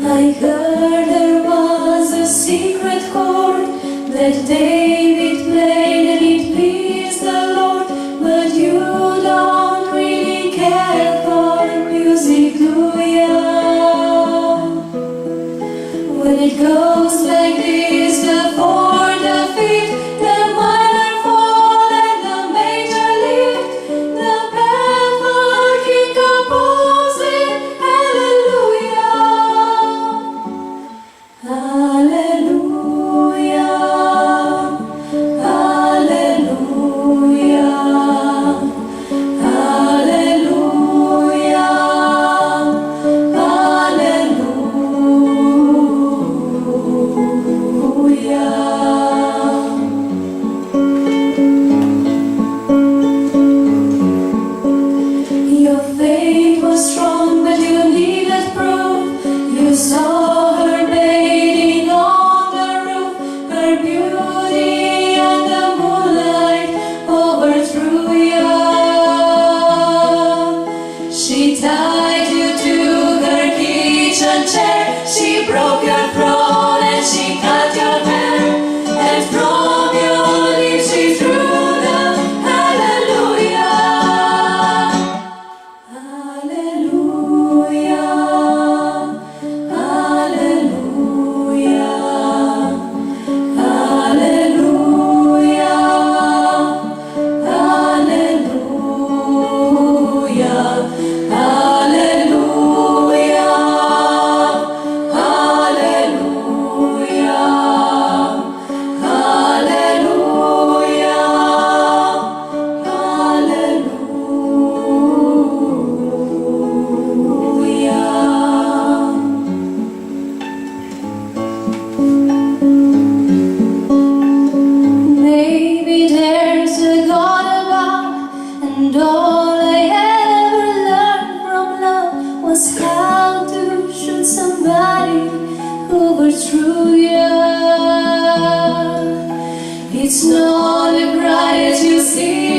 I heard there was a secret chord that David played and it pleased the Lord, but you don't really care for music, do ya? When it goes like this, the fourth, the fifth, the minor fall and the major lift, the baffled king composing, hallelujah. Hallelujah, hallelujah, hallelujah, hallelujah. Your faith was strong, but you needed proof. You saw her bathing on the roof, her beauty and the moonlight overthrew you. She tied you to her kitchen chair, she broke your throne and she cut your hair, and from your lips she threw the hallelujah. Hallelujah, hallelujah, hallelujah, hallelujah, hallelujah, maybe there's a God above, and all I ever learned from love was how to shoot somebody who overthrew you. It's not a cry as you see